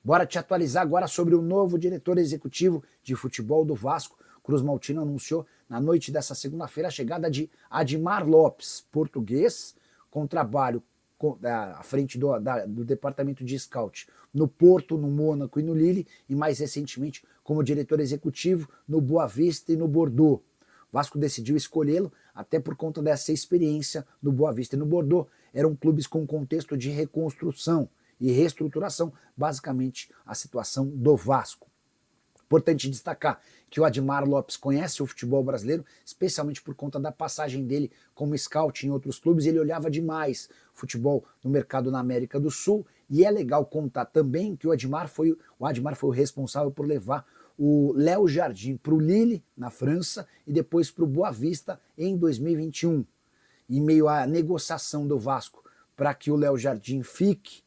Bora te atualizar agora sobre o novo diretor executivo de futebol do Vasco. Cruz Maltino anunciou na noite dessa segunda-feira a chegada de Admar Lopes, português, com trabalho à frente do departamento de scout no Porto, no Mônaco e no Lille, e mais recentemente como diretor executivo no Boa Vista e no Bordeaux. O Vasco decidiu escolhê-lo até por conta dessa experiência no Boa Vista e no Bordeaux. Eram clubes com contexto de reconstrução e reestruturação, basicamente a situação do Vasco. Importante destacar que o Admar Lopes conhece o futebol brasileiro, especialmente por conta da passagem dele como scout em outros clubes. Ele olhava demais futebol no mercado na América do Sul, e é legal contar também que o Admar foi o responsável por levar o Léo Jardim para o Lille, na França, e depois para o Boa Vista em 2021. Em meio à negociação do Vasco para que o Léo Jardim fique,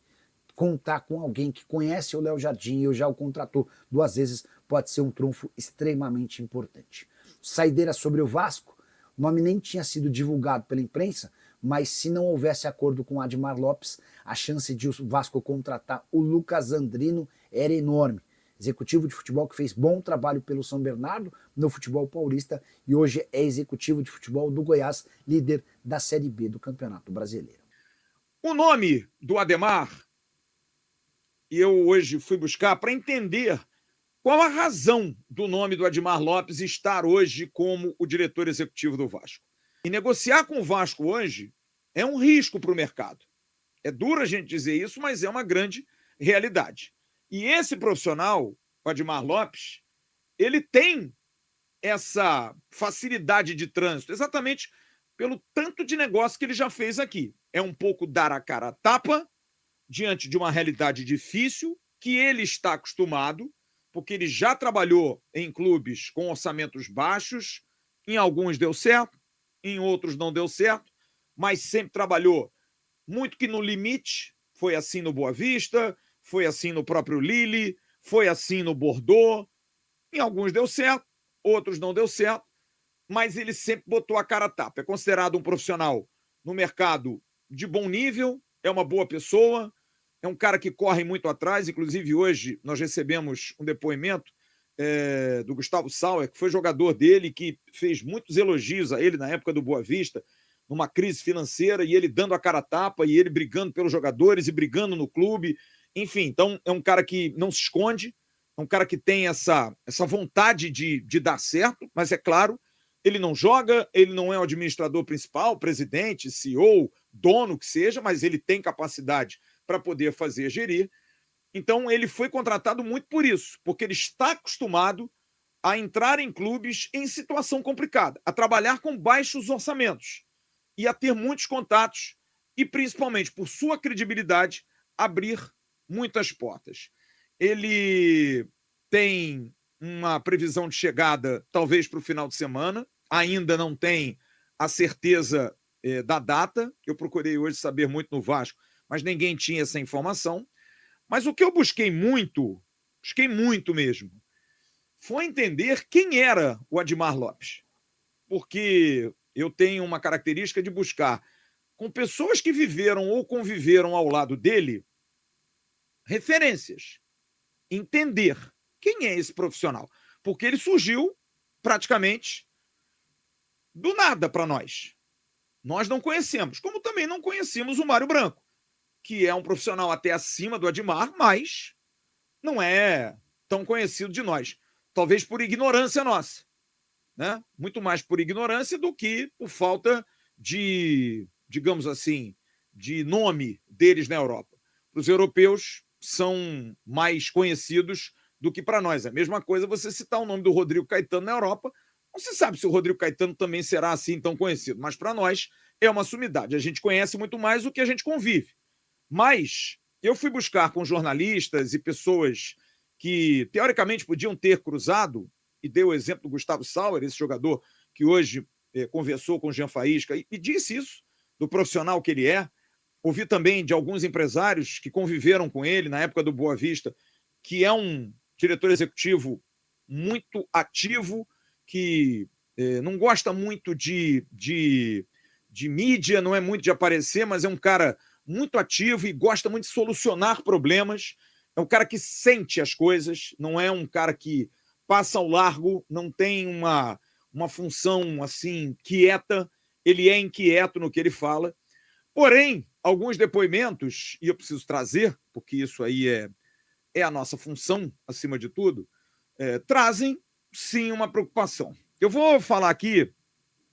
contar com alguém que conhece o Léo Jardim e já o contratou 2 vezes pode ser um trunfo extremamente importante. Saideira sobre o Vasco, o nome nem tinha sido divulgado pela imprensa, mas se não houvesse acordo com o Admar Lopes, a chance de o Vasco contratar o Lucas Andrino era enorme. Executivo de futebol que fez bom trabalho pelo São Bernardo no futebol paulista e hoje é executivo de futebol do Goiás, líder da Série B do Campeonato Brasileiro. O nome do Ademar, e eu hoje fui buscar para entender qual a razão do nome do Admar Lopes estar hoje como o diretor executivo do Vasco. E negociar com o Vasco hoje é um risco para o mercado. É duro a gente dizer isso, mas é uma grande realidade. E esse profissional, o Admar Lopes, ele tem essa facilidade de trânsito exatamente pelo tanto de negócio que ele já fez aqui. É um pouco dar a cara a tapa diante de uma realidade difícil que ele está acostumado, porque ele já trabalhou em clubes com orçamentos baixos, em alguns deu certo, em outros não deu certo, mas sempre trabalhou muito que no limite. Foi assim no Boa Vista, foi assim no próprio Lille, foi assim no Bordeaux. Em alguns deu certo, outros não deu certo, mas ele sempre botou a cara a tapa. É considerado um profissional no mercado de bom nível, é uma boa pessoa, é um cara que corre muito atrás. Inclusive, hoje nós recebemos um depoimento do Gustavo Sauer, que foi jogador dele, que fez muitos elogios a ele na época do Boa Vista, numa crise financeira, e ele dando a cara a tapa, e ele brigando pelos jogadores e brigando no clube. Enfim, então é um cara que não se esconde, é um cara que tem essa vontade de dar certo, mas é claro, ele não joga, ele não é o administrador principal, presidente, CEO, dono que seja, mas ele tem capacidade para poder fazer gerir. Então ele foi contratado muito por isso, porque ele está acostumado a entrar em clubes em situação complicada, a trabalhar com baixos orçamentos e a ter muitos contatos e, principalmente por sua credibilidade, abrir muitas portas. Ele tem uma previsão de chegada talvez para o final de semana, ainda não tem a certeza da data. Eu procurei hoje saber muito no Vasco, mas ninguém tinha essa informação. Mas o que eu busquei muito mesmo, foi entender quem era o Admar Lopes. Porque eu tenho uma característica de buscar, com pessoas que viveram ou conviveram ao lado dele, referências. Entender quem é esse profissional. Porque ele surgiu praticamente do nada para nós. Nós não conhecemos, como também não conhecíamos o Mário Branco, que é um profissional até acima do Admar, mas não é tão conhecido de nós. Talvez por ignorância nossa, né? Muito mais por ignorância do que por falta de, digamos assim, de nome deles na Europa. Os europeus são mais conhecidos do que para nós. É a mesma coisa você citar o nome do Rodrigo Caetano na Europa. Não se sabe se o Rodrigo Caetano também será assim tão conhecido, mas para nós é uma sumidade. A gente conhece muito mais do que a gente convive. Mas eu fui buscar com jornalistas e pessoas que, teoricamente, podiam ter cruzado, e deu o exemplo do Gustavo Sauer, esse jogador que hoje conversou com o Jean Faísca, e disse isso, do profissional que ele é. Ouvi também de alguns empresários que conviveram com ele na época do Boa Vista, que é um diretor executivo muito ativo, que não gosta muito de mídia, não é muito de aparecer, mas é um cara muito ativo e gosta muito de solucionar problemas. É um cara que sente as coisas, não é um cara que passa ao largo, não tem uma função assim quieta, ele é inquieto no que ele fala. Porém, alguns depoimentos, e eu preciso trazer, porque isso aí é a nossa função, acima de tudo, trazem sim uma preocupação. Eu vou falar aqui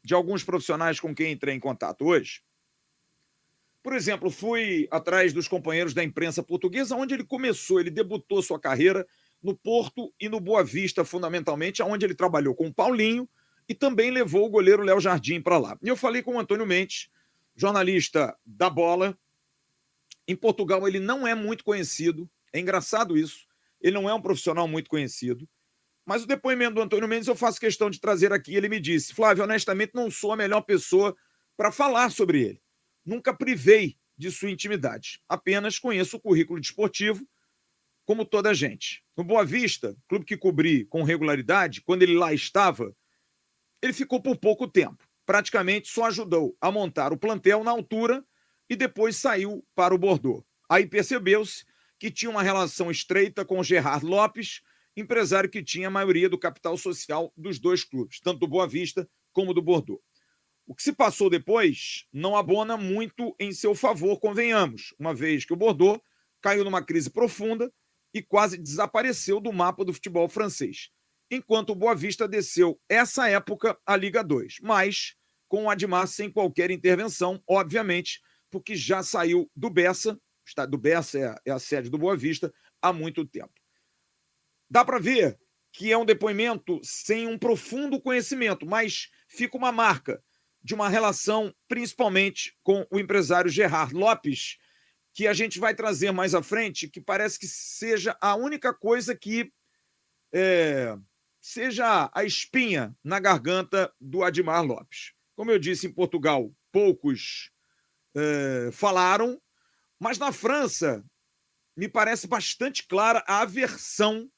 de alguns profissionais com quem entrei em contato hoje. Por exemplo, fui atrás dos companheiros da imprensa portuguesa, onde ele começou, ele debutou sua carreira no Porto e no Boa Vista, fundamentalmente, onde ele trabalhou com o Paulinho e também levou o goleiro Léo Jardim para lá. E eu falei com o Antônio Mendes, jornalista da Bola. Em Portugal ele não é muito conhecido, é engraçado isso, ele não é um profissional muito conhecido, mas o depoimento do Antônio Mendes eu faço questão de trazer aqui. Ele me disse: Flávio, honestamente não sou a melhor pessoa para falar sobre ele. Nunca privei de sua intimidade. Apenas conheço o currículo desportivo, como toda a gente. No Boa Vista, clube que cobri com regularidade, quando ele lá estava, ele ficou por pouco tempo. Praticamente só ajudou a montar o plantel na altura e depois saiu para o Bordeaux. Aí percebeu-se que tinha uma relação estreita com o Gerard Lopes, empresário que tinha a maioria do capital social dos dois clubes, tanto do Boa Vista como do Bordeaux. O que se passou depois não abona muito em seu favor, convenhamos, uma vez que o Bordeaux caiu numa crise profunda e quase desapareceu do mapa do futebol francês, enquanto o Boa Vista desceu, essa época, a Liga 2, mas com o Admar sem qualquer intervenção, obviamente, porque já saiu do Bessa, do Bessa é a sede do Boa Vista, há muito tempo. Dá para ver que é um depoimento sem um profundo conhecimento, mas fica uma marca de uma relação, principalmente com o empresário Gerard Lopes, que a gente vai trazer mais à frente, que parece que seja a única coisa que seja a espinha na garganta do Admar Lopes. Como eu disse, em Portugal, poucos falaram, mas na França me parece bastante clara a aversão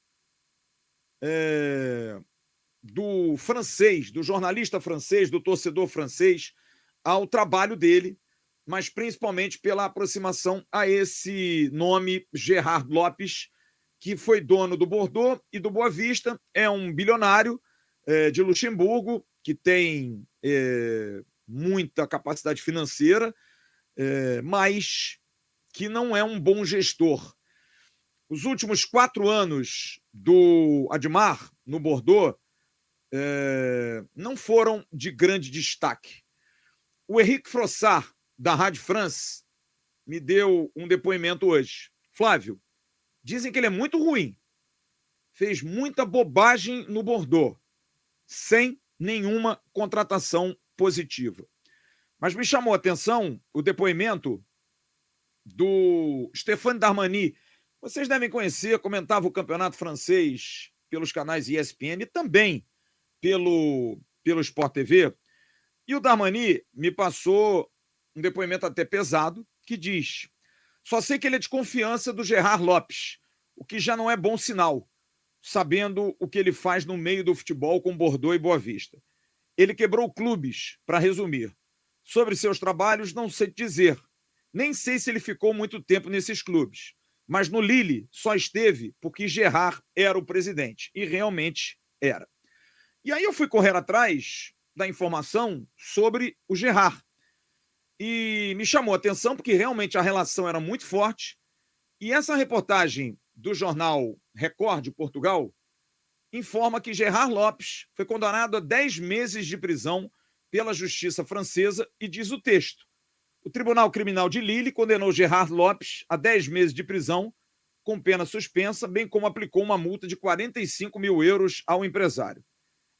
do francês, do jornalista francês, do torcedor francês, ao trabalho dele, mas principalmente pela aproximação a esse nome Gerard Lopes, que foi dono do Bordeaux e do Boa Vista, é um bilionário de Luxemburgo, que tem muita capacidade financeira, mas que não é um bom gestor. Os últimos 4 anos do Admar no Bordeaux não foram de grande destaque. O Henrique Frossard, da Rádio France, me deu um depoimento hoje. Flávio, dizem que ele é muito ruim, fez muita bobagem no Bordeaux, sem nenhuma contratação positiva. Mas me chamou a atenção o depoimento do Stéphane Darmani. Vocês devem conhecer, comentava o campeonato francês pelos canais ESPN e também pelo Sport TV. E o Darmani me passou um depoimento até pesado, que diz: só sei que ele é de confiança do Gerard Lopes, o que já não é bom sinal, sabendo o que ele faz no meio do futebol com Bordeaux e Boa Vista. Ele quebrou clubes, para resumir. Sobre seus trabalhos, não sei dizer. Nem sei se ele ficou muito tempo nesses clubes. Mas no Lille só esteve porque Gerard era o presidente. E realmente era. E aí eu fui correr atrás da informação sobre o Gerard. E me chamou a atenção porque realmente a relação era muito forte. E essa reportagem do jornal Record de Portugal informa que Gerard Lopes foi condenado a 10 meses de prisão pela justiça francesa e diz o texto: o Tribunal Criminal de Lille condenou Gerard Lopes a 10 meses de prisão com pena suspensa, bem como aplicou uma multa de 45 mil euros ao empresário.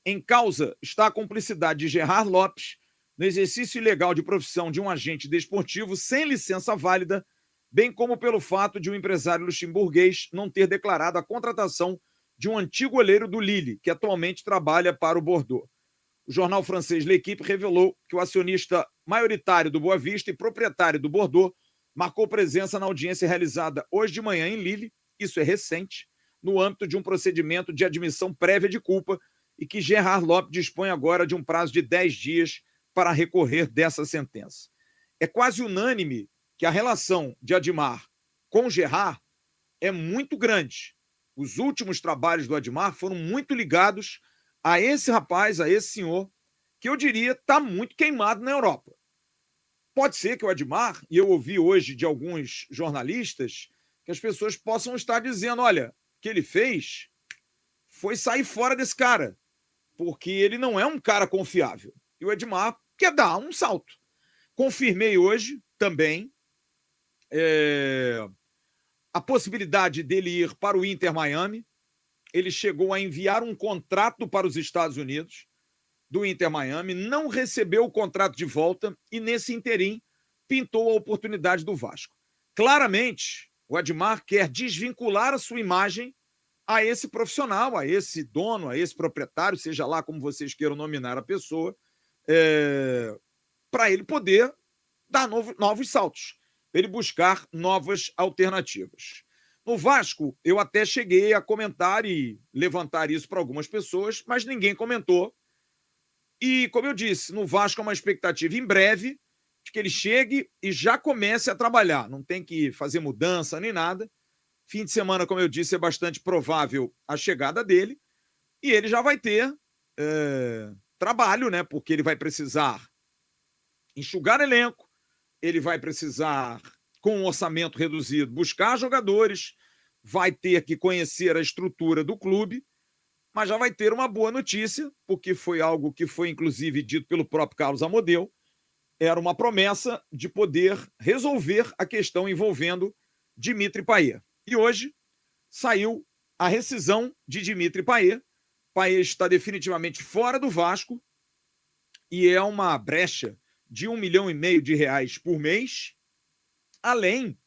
Em causa está a cumplicidade de Gerard Lopes no exercício ilegal de profissão de um agente desportivo sem licença válida, bem como pelo fato de um empresário luxemburguês não ter declarado a contratação de um antigo goleiro do Lille, que atualmente trabalha para o Bordeaux. O jornal francês L'Équipe revelou que o acionista maioritário do Boa Vista e proprietário do Bordeaux marcou presença na audiência realizada hoje de manhã em Lille, isso é recente, no âmbito de um procedimento de admissão prévia de culpa e que Gerard Lopes dispõe agora de um prazo de 10 dias para recorrer dessa sentença. É quase unânime que a relação de Admar com Gerard é muito grande. Os últimos trabalhos do Admar foram muito ligados a esse rapaz, a esse senhor, que eu diria está muito queimado na Europa. Pode ser que o Admar, e eu ouvi hoje de alguns jornalistas, que as pessoas possam estar dizendo, olha, o que ele fez foi sair fora desse cara, porque ele não é um cara confiável. E o Admar quer dar um salto. Confirmei hoje também a possibilidade dele ir para o Inter Miami. Ele chegou a enviar um contrato para os Estados Unidos, do Inter Miami, não recebeu o contrato de volta e, nesse interim, pintou a oportunidade do Vasco. Claramente, o Admar quer desvincular a sua imagem a esse profissional, a esse dono, a esse proprietário, seja lá como vocês queiram nominar a pessoa, para ele poder dar novos saltos, para ele buscar novas alternativas. No Vasco, eu até cheguei a comentar e levantar isso para algumas pessoas, mas ninguém comentou. E, como eu disse, no Vasco é uma expectativa em breve de que ele chegue e já comece a trabalhar. Não tem que fazer mudança nem nada. Fim de semana, como eu disse, é bastante provável a chegada dele. E ele já vai ter trabalho, né? Porque ele vai precisar enxugar elenco, ele vai precisar, com um orçamento reduzido, buscar jogadores, vai ter que conhecer a estrutura do clube, mas já vai ter uma boa notícia, porque foi algo que foi, inclusive, dito pelo próprio Carlos Amodeu, era uma promessa de poder resolver a questão envolvendo Dimitri Payet. E hoje saiu a rescisão de Dimitri Payet. Payet está definitivamente fora do Vasco e é uma brecha de R$1,5 milhão por mês, além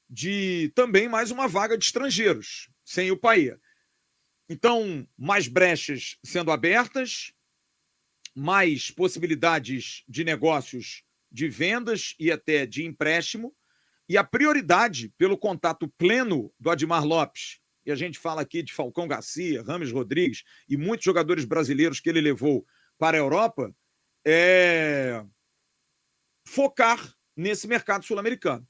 de também mais uma vaga de estrangeiros, sem o Payet. Então, mais brechas sendo abertas, mais possibilidades de negócios de vendas e até de empréstimo, e a prioridade pelo contato pleno do Admar Lopes, e a gente fala aqui de Falcão Garcia, Rames Rodrigues e muitos jogadores brasileiros que ele levou para a Europa, é focar nesse mercado sul-americano.